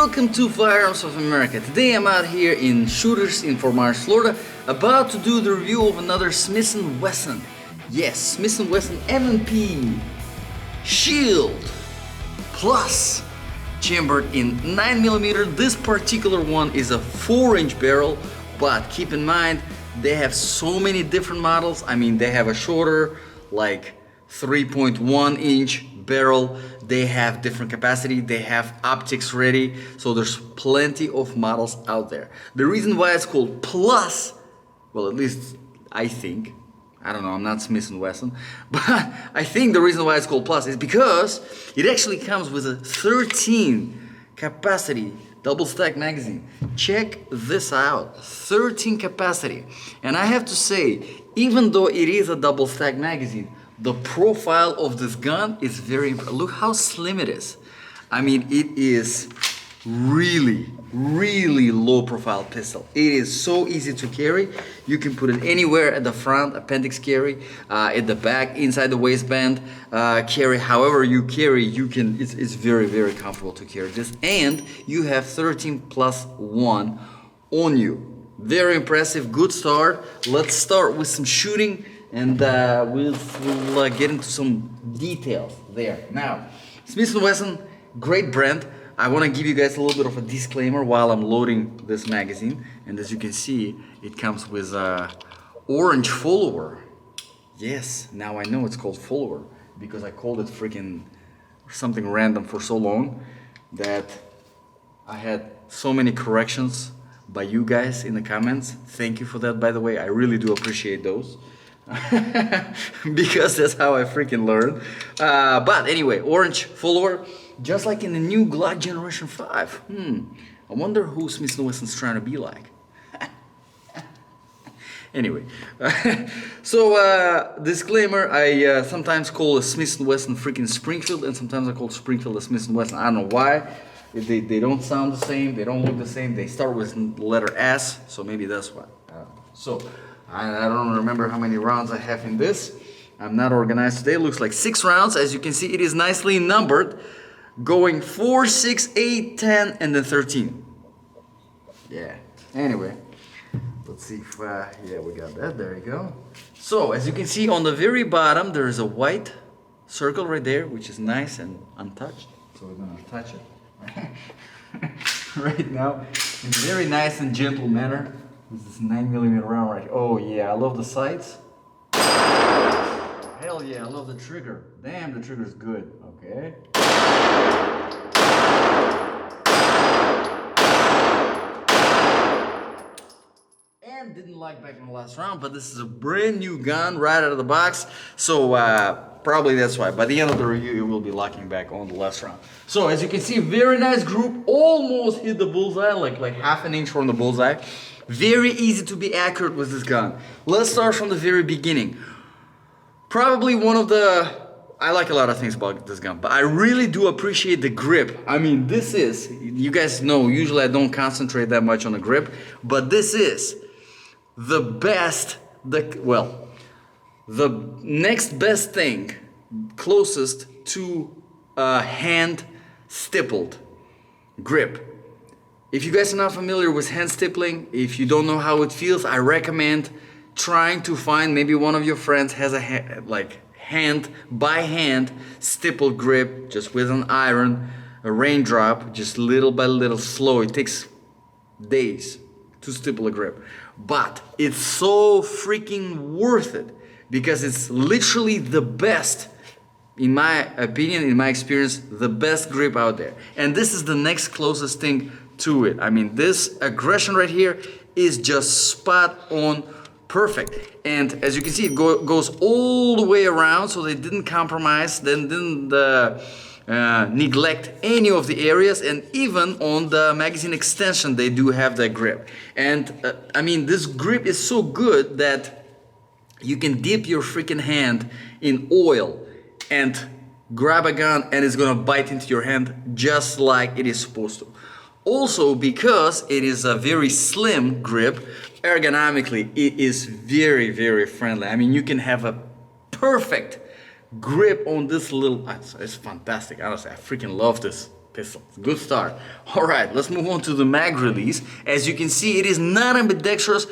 welcome to Firearms of America. Today I'm out here in Shooters in Fort Myers, Florida, about to do the review of another Smith and Wesson. Yes, Smith and Wesson M&P Shield Plus, chambered in 9mm. This particular one is a 4-inch barrel, but keep in mind they have so many different models. I mean, they have a shorter, like 3.1-inch barrel. They have different capacity. They have optics ready. So there's plenty of models out there. The reason why it's called Plus, well, at least I think, I don't know, I'm not Smith and Wesson, but I think the reason why it's called Plus is because it actually comes with a 13 capacity double stack magazine. Check this out, 13 capacity. And I have to say, even though it is a double stack magazine, the profile of this gun is very impressive. Look how slim it is. I mean, it is really low profile pistol. It is so easy to carry. You can put it anywhere at the front, appendix carry, at the back, inside the waistband, carry however you carry. You can. It's very comfortable to carry this, and you have 13+1 on you. Very impressive. Good start. Let's start with some shooting, and we'll get into some details there. Now, Smith & Wesson, great brand. I want to give you guys a little bit of a disclaimer while I'm loading this magazine. And as you can see, it comes with a orange follower. Yes, now I know it's called follower because I called it freaking something random for so long that I had so many corrections by you guys in the comments. Thank you for that, by the way. I really do appreciate those. Because that's how I freaking learn. But anyway, orange follower, just like in the new Glock Generation 5. I wonder who Smith & Wesson's trying to be like. Anyway, so disclaimer, I sometimes call a Smith & Wesson freaking Springfield, and sometimes I call Springfield a Smith & Wesson. I don't know why. They don't sound the same, they don't look the same. They start with the letter S, so maybe that's why. So I don't remember how many rounds I have in this. I'm not organized today. It looks like 6 rounds. As you can see, it is nicely numbered, going 4, 6, 8, 10, and then 13. Yeah. Anyway, let's see if yeah, we got that. There you go. So as you can see on the very bottom, there is a white circle right there, which is nice and untouched. So we're gonna touch it right now in a very nice and gentle manner. This is 9mm round right here. Oh yeah, I love the sights. Hell yeah, I love the trigger. Damn, the trigger's good. Okay. And didn't like back in the last round, but this is a brand new gun right out of the box. So probably that's why. By the end of the review, it will be locking back on the last round. So as you can see, very nice group. Almost hit the bullseye, like half an inch from the bullseye. Very easy to be accurate with this gun. Let's start from the very beginning. Probably one of the... I like a lot of things about this gun, but I really do appreciate the grip. I mean, this is... You guys know, usually I don't concentrate that much on the grip, but this is the best... Well, the next best thing, closest to a hand stippled grip. If you guys are not familiar with hand stippling, if you don't know how it feels, I recommend trying to find, maybe one of your friends has a hand by hand stippled grip, just with an iron, a raindrop, just little by little, slow. It takes days to stipple a grip, but it's so freaking worth it because it's literally the best, in my opinion, in my experience, the best grip out there. And this is the next closest thing to it. I mean, this aggression right here is just spot on perfect. And as you can see, it goes all the way around, so they didn't compromise, then didn't neglect any of the areas, and even on the magazine extension they do have that grip. And I mean, this grip is so good that you can dip your freaking hand in oil and grab a gun and it's gonna bite into your hand just like it is supposed to. Also, because it is a very slim grip, ergonomically it is very friendly. I mean, you can have a perfect grip on this little... It's fantastic, honestly. I freaking love this pistol. Good start. Alright, let's move on to the mag release. As you can see, it is not ambidextrous,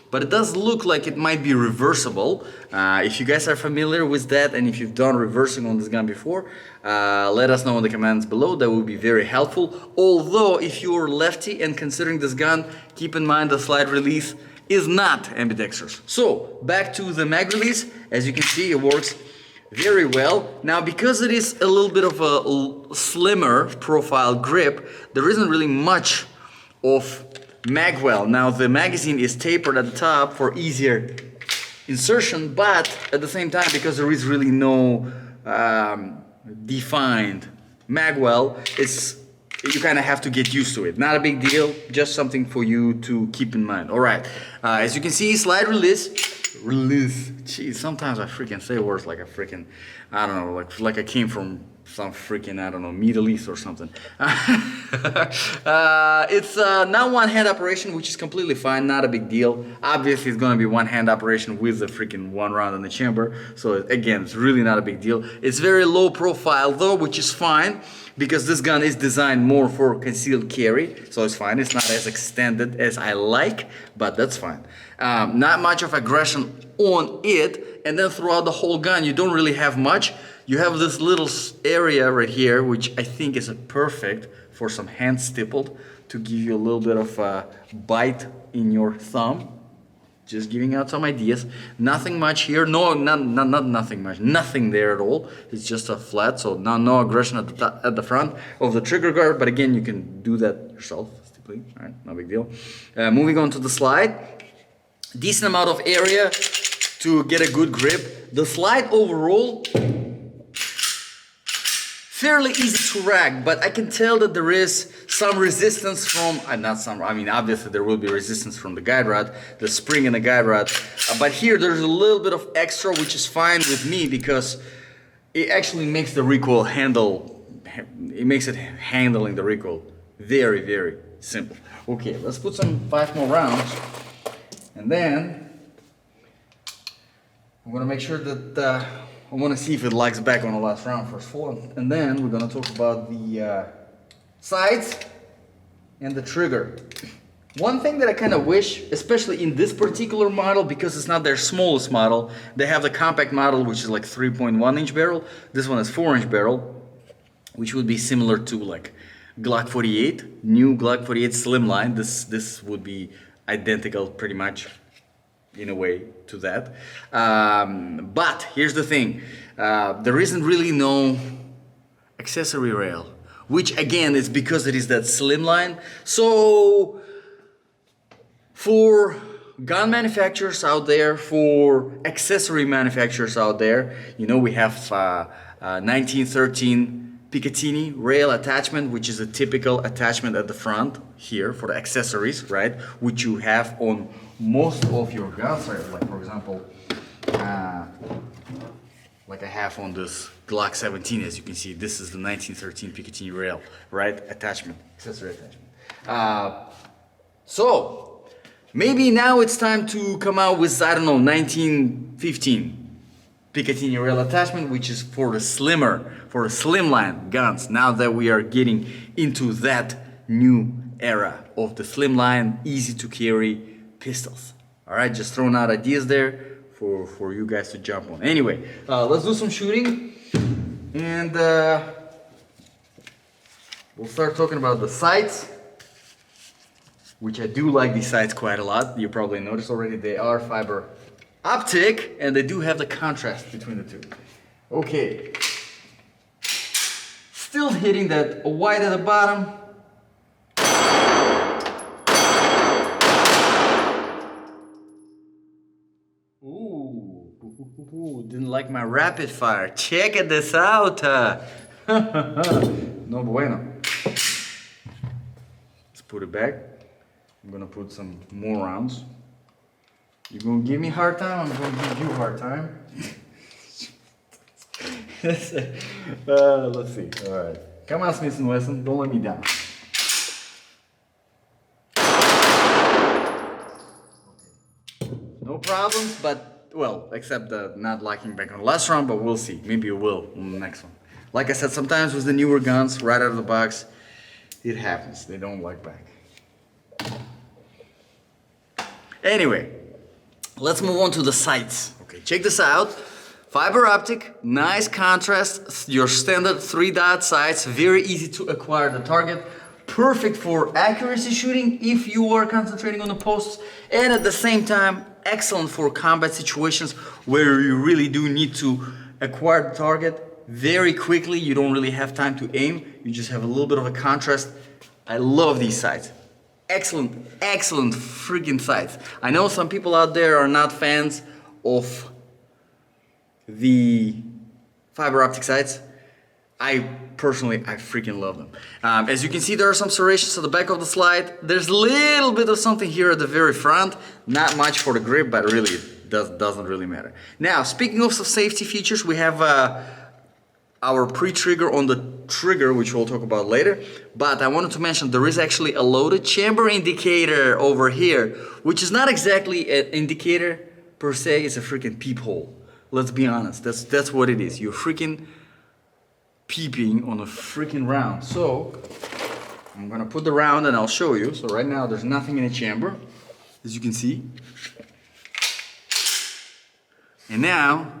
but it does look like it might be reversible. If you guys are familiar with that, and if you've done reversing on this gun before, let us know in the comments below. That would be very helpful. Although, if you're lefty and considering this gun, keep in mind the slide release is not ambidextrous. So, back to the mag release. As you can see, it works very well. Now, because it is a little bit of a slimmer profile grip, there isn't really much of mag well. Now, the magazine is tapered at the top for easier insertion, but at the same time, because there is really no defined mag well, you kind of have to get used to it. Not a big deal, just something for you to keep in mind. All right, as you can see, slide release. Jeez, sometimes I freaking say words like I don't know, like I came from some freaking, I don't know, Middle East or something. It's not one-hand operation, which is completely fine, not a big deal. Obviously, it's gonna be one-hand operation with the freaking one round in the chamber. So again, it's really not a big deal. It's very low profile though, which is fine, because this gun is designed more for concealed carry, so it's fine. It's not as extended as I like, but that's fine. Not much of aggression on it, and then throughout the whole gun, you don't really have much. You have this little area right here, which I think is perfect for some hand stippled to give you a little bit of a bite in your thumb. Just giving out some ideas. Nothing much here. No, not nothing much. Nothing there at all. It's just a flat, so no aggression at the front of the trigger guard. But again, you can do that yourself. All right, no big deal. Moving on to the slide. Decent amount of area to get a good grip. The slide overall, fairly easy to rack, but I can tell that there is some resistance from, I mean, obviously there will be resistance from the guide rod, the spring in the guide rod, but here there's a little bit of extra, which is fine with me because it actually makes the recoil handling the recoil very, very simple. Okay, let's put some 5 more rounds, and then I'm gonna make sure that I want to see if it likes back on the last round first of all, and then we're going to talk about the sides and the trigger. One thing that I kind of wish, especially in this particular model, because it's not their smallest model, they have the compact model, which is like 3.1 inch barrel. This one is 4 inch barrel, which would be similar to like Glock 48, new Glock 48 slimline. This would be identical pretty much in a way to that, but here's the thing, there isn't really no accessory rail, which again is because it is that slimline. So for gun manufacturers out there, for accessory manufacturers out there, you know, we have 1913 Picatinny rail attachment, which is a typical attachment at the front here for the accessories, right, which you have on most of your guns, like for example, like I have on this Glock 17. As you can see, this is the 1913 Picatinny rail, right, attachment, accessory attachment. So maybe now it's time to come out with, I don't know, 1915 Picatinny rail attachment, which is for the slimline guns, now that we are getting into that new era of the slimline, easy to carry pistols. All right, just throwing out ideas there for you guys to jump on. Anyway, let's do some shooting, and we'll start talking about the sights, which I do like these sights quite a lot. You probably noticed already they are fiber optic, and they do have the contrast between the two. Okay, still hitting that white at the bottom. Ooh, didn't like my rapid fire. Check this out. No bueno. Let's put it back. I'm gonna put some more rounds. You're gonna give me a hard time, I'm gonna give you a hard time. Let's see. Alright. Come on, Smith and Wesson, don't let me down. No problems, but, well, except not liking back on the last round, but we'll see. Maybe you will on the next one. Like I said, sometimes with the newer guns, right out of the box, It happens, they don't like back. Anyway, let's move on to the sights. Okay, check this out. Fiber optic, nice contrast, your standard 3-dot sights, very easy to acquire the target, perfect for accuracy shooting if you are concentrating on the posts, and at the same time, excellent for combat situations where you really do need to acquire the target very quickly. You don't really have time to aim, you just have a little bit of a contrast. I love these sights. Excellent, excellent freaking sights. I know some people out there are not fans of the fiber optic sights. I freaking love them. As you can see, there are some serrations at the back of the slide. There's a little bit of something here at the very front. Not much for the grip, but really it doesn't really matter. Now, speaking of some safety features, we have our pre-trigger on the trigger, which we'll talk about later. But I wanted to mention there is actually a loaded chamber indicator over here, which is not exactly an indicator per se, it's a freaking peephole. Let's be honest, that's what it is. You're freaking peeping on a freaking round. So I'm gonna put the round and I'll show you. So right now there's nothing in the chamber, as you can see. And now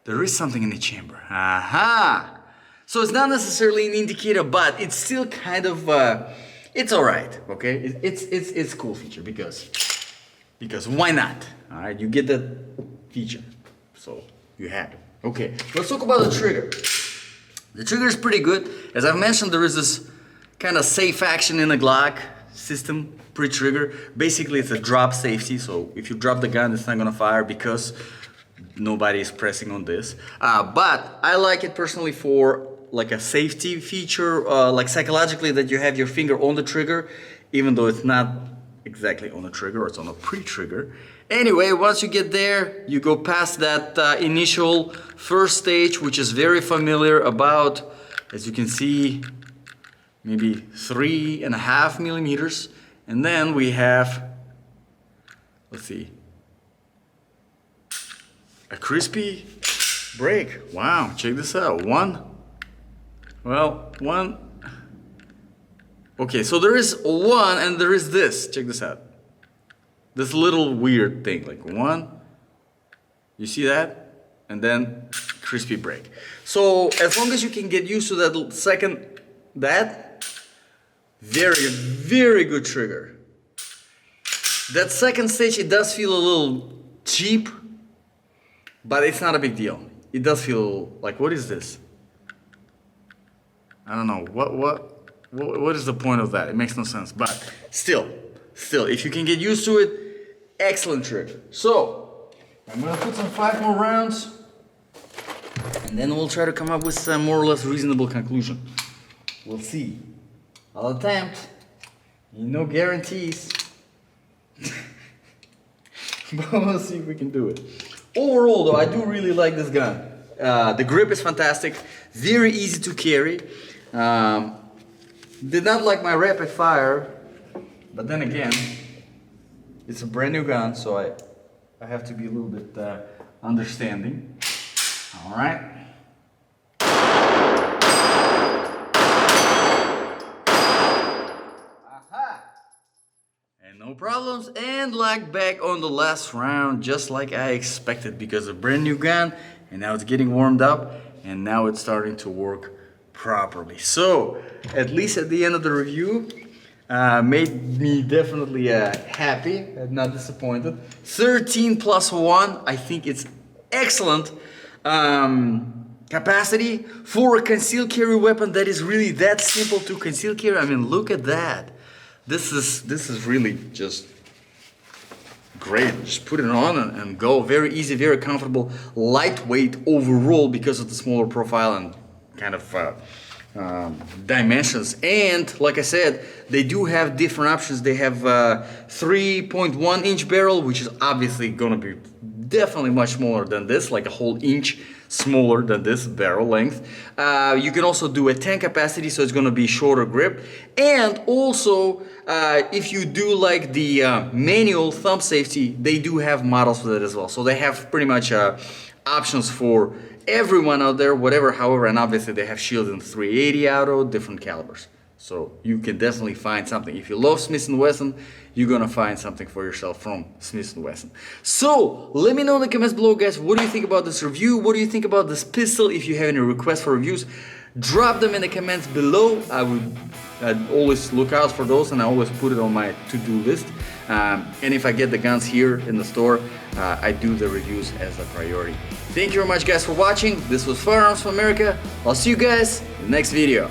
there is something in the chamber. Aha! So it's not necessarily an indicator, but it's still kind of it's all right. Okay, it's a cool feature because why not? All right, you get that feature. So you have it. Okay, let's talk about the trigger. The trigger is pretty good. As I've mentioned, there is this kind of safe action in the Glock system pre-trigger. Basically, it's a drop safety. So if you drop the gun, it's not gonna fire because nobody is pressing on this. But I like it personally for like a safety feature, like psychologically that you have your finger on the trigger, even though it's not exactly on the trigger, or it's on a pre-trigger. Anyway, once you get there, you go past that initial first stage, which is very familiar, about, as you can see, maybe 3.5 millimeters. And then we have, let's see, a crispy break. Wow, check this out. One. Okay, so there is one and there is this. Check this out. This little weird thing, like one, you see that? And then crispy break. So as long as you can get used to that second, very, very good trigger. That second stage, it does feel a little cheap, but it's not a big deal. It does feel like, what is this? I don't know, what is the point of that? It makes no sense, but still, if you can get used to it, excellent trigger. So, I'm gonna put some 5 more rounds, and then we'll try to come up with some more or less reasonable conclusion. We'll see. I'll attempt. No guarantees. But we'll see if we can do it. Overall though, I do really like this gun. The grip is fantastic, very easy to carry. Did not like my rapid fire, but then again, it's a brand new gun, so I have to be a little bit understanding. All right. Aha! And no problems, and like back on the last round, just like I expected, because a brand new gun, and now it's getting warmed up, and now it's starting to work properly. So, at least at the end of the review, made me definitely happy, not disappointed. 13 plus 1, I think it's excellent capacity for a concealed carry weapon that is really that simple to conceal carry. I mean, look at that. This is really just great. Just put it on and go. Very easy, very comfortable, lightweight overall because of the smaller profile and kind of dimensions. And like I said, they do have different options. They have 3.1 inch barrel, which is obviously gonna be definitely much smaller than this, like a whole inch smaller than this barrel length. You can also do a 10 capacity, so it's gonna be shorter grip. And also, if you do like the manual thumb safety, they do have models for that as well. So they have pretty much options for everyone out there, whatever, however, and obviously they have shields in 380 auto, different calibers. So you can definitely find something. If you love Smith and Wesson, you're gonna find something for yourself from Smith and Wesson. So let me know in the comments below, guys, what do you think about this review? What do you think about this pistol? If you have any requests for reviews, drop them in the comments below. I'd always look out for those, and I always put it on my to-do list. And if I get the guns here in the store, I do the reviews as a priority. Thank you very much, guys, for watching. This was Firearms of America. I'll see you guys in the next video.